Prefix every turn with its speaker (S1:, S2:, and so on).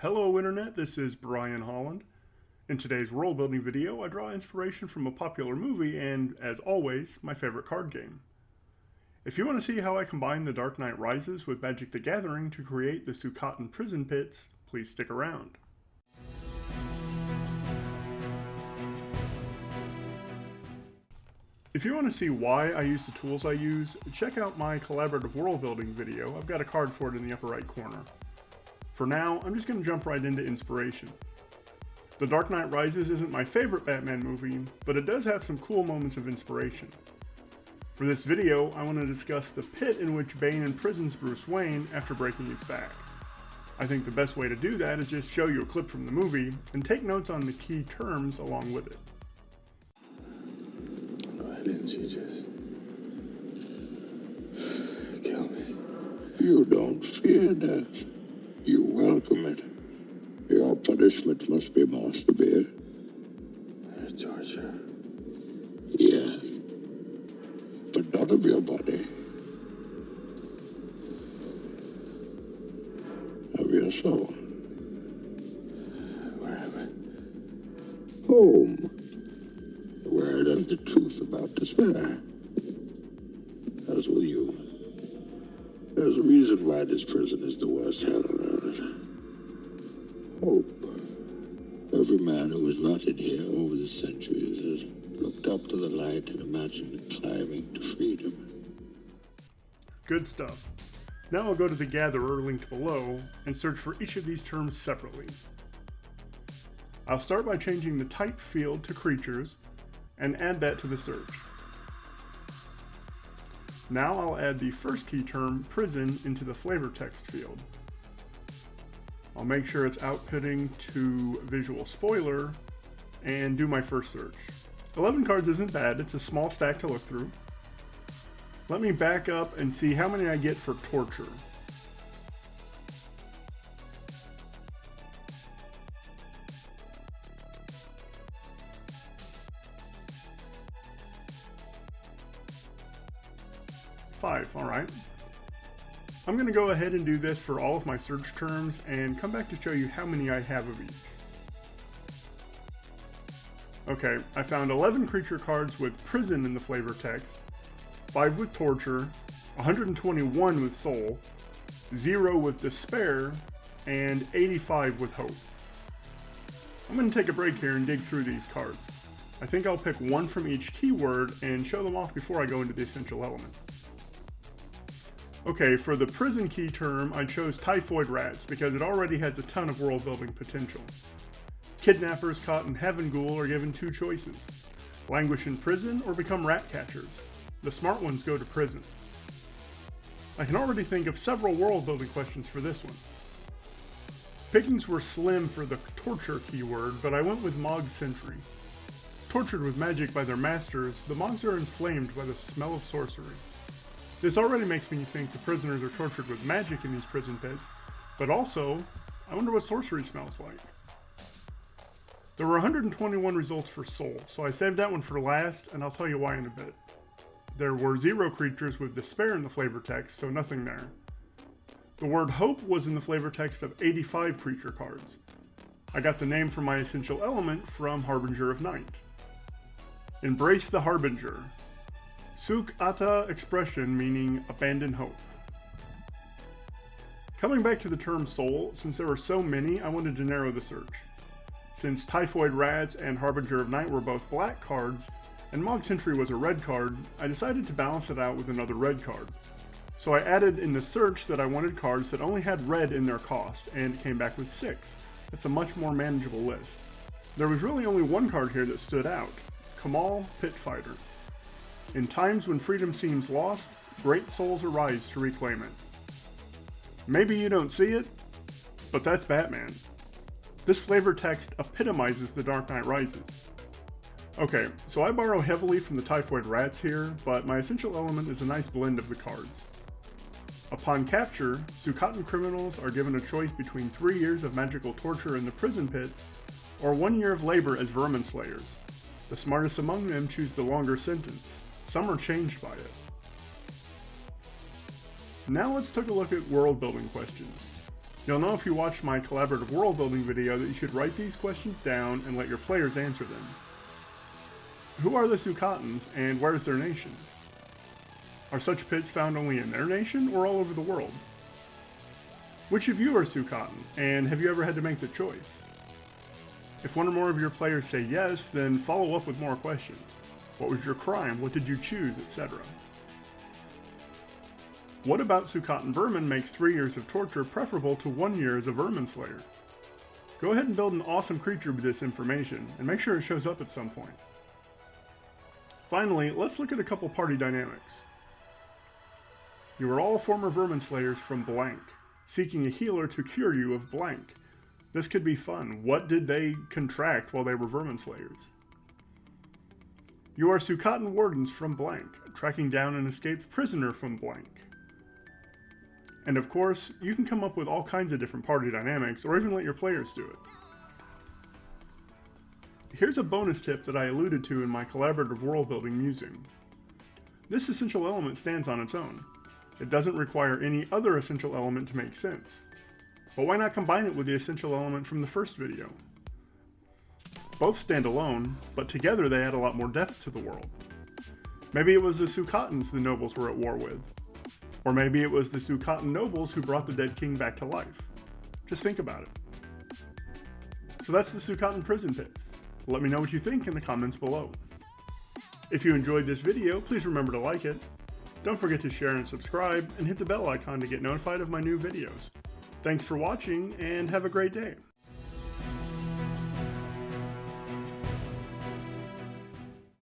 S1: Hello Internet, this is Brian Holland. In today's world building video, I draw inspiration from a popular movie and, as always, my favorite card game. If you want to see how I combine The Dark Knight Rises with Magic the Gathering to create the Tzukattan Prison Pits, please stick around. If you want to see why I use the tools I use, check out my collaborative world building video. I've got a card for it in the upper right corner. For now, I'm just going to jump right into inspiration. The Dark Knight Rises isn't my favorite Batman movie, but it does have some cool moments of inspiration. For this video, I want to discuss the pit in which Bane imprisons Bruce Wayne after breaking his back. I think the best way to do that is just show you a clip from the movie and take notes on the key terms along with it.
S2: Why didn't you just kill me?
S3: You don't fear death. You welcome it. Your punishment must be more severe.
S2: Torture?
S3: Yes. But not of your body. Of your soul.
S2: Where am I?
S3: Home. Where I learned the truth about despair. As will you. There's a reason why this prison is the worst hell on earth. Hope. Every man who has rotted here over the centuries has looked up to the light and imagined climbing to freedom.
S1: Good stuff. Now I'll go to the Gatherer linked below and search for each of these terms separately. I'll start by changing the type field to creatures and add that to the search. Now I'll add the first key term, prison, into the flavor text field. I'll make sure it's outputting to visual spoiler and do my first search. 11 cards isn't bad, it's a small stack to look through. Let me back up and see how many I get for torture. Five, alright. I'm going to go ahead and do this for all of my search terms and come back to show you how many I have of each. Okay, I found 11 creature cards with prison in the flavor text, 5 with torture, 121 with soul, 0 with despair, and 85 with hope. I'm going to take a break here and dig through these cards. I think I'll pick one from each keyword and show them off before I go into the essential element. Okay, for the prison key term, I chose typhoid rats because it already has a ton of world building potential. Kidnappers caught in Heaven Ghoul are given two choices: languish in prison or become rat catchers. The smart ones go to prison. I can already think of several world building questions for this one. Pickings were slim for the torture keyword, but I went with Mog's Sentry. Tortured with magic by their masters, the Mogs are inflamed by the smell of sorcery. This already makes me think the prisoners are tortured with magic in these prison pits, but also, I wonder what sorcery smells like. There were 121 results for soul, so I saved that one for last, and I'll tell you why in a bit. There were 0 creatures with despair in the flavor text, so nothing there. The word hope was in the flavor text of 85 creature cards. I got the name for my essential element from Harbinger of Night. Embrace the Harbinger. Tzukattan expression meaning abandon hope. Coming back to the term soul, since there were so many, I wanted to narrow the search. Since Typhoid Rats and Harbinger of Night were both black cards, and Mog Sentry was a red card, I decided to balance it out with another red card. So I added in the search that I wanted cards that only had red in their cost, and it came back with 6. It's a much more manageable list. There was really only one card here that stood out: Kamal, Pit Fighter. In times when freedom seems lost, great souls arise to reclaim it. Maybe you don't see it, but that's Batman. This flavor text epitomizes The Dark Knight Rises. Okay, so I borrow heavily from the Typhoid Rats here, but my essential element is a nice blend of the cards. Upon capture, Tzukattan criminals are given a choice between 3 years of magical torture in the prison pits, or 1 year of labor as vermin slayers. The smartest among them choose the longer sentence. Some are changed by it. Now let's take a look at world building questions. You'll know if you watched my collaborative world building video that you should write these questions down and let your players answer them. Who are the Tzukattans and where is their nation? Are such pits found only in their nation or all over the world? Which of you are Tzukattan, and have you ever had to make the choice? If one or more of your players say yes, then follow up with more questions. What was your crime? What did you choose? Etc. What about Tzukattan vermin makes 3 years of torture preferable to 1 year as a vermin slayer? Go ahead and build an awesome creature with this information, and make sure it shows up at some point. Finally, let's look at a couple party dynamics. You are all former vermin slayers from blank, seeking a healer to cure you of blank. This could be fun. What did they contract while they were vermin slayers? You are Tzukattan wardens from blank, tracking down an escaped prisoner from blank. And of course, you can come up with all kinds of different party dynamics, or even let your players do it. Here's a bonus tip that I alluded to in my collaborative world building musing. This essential element stands on its own. It doesn't require any other essential element to make sense. But why not combine it with the essential element from the first video? Both stand alone, but together they add a lot more depth to the world. Maybe it was the Tzukattans the nobles were at war with. Or maybe it was the Tzukattan nobles who brought the dead king back to life. Just think about it. So that's the Tzukattan Prison Pits. Let me know what you think in the comments below. If you enjoyed this video, please remember to like it. Don't forget to share and subscribe, and hit the bell icon to get notified of my new videos. Thanks for watching, and have a great day.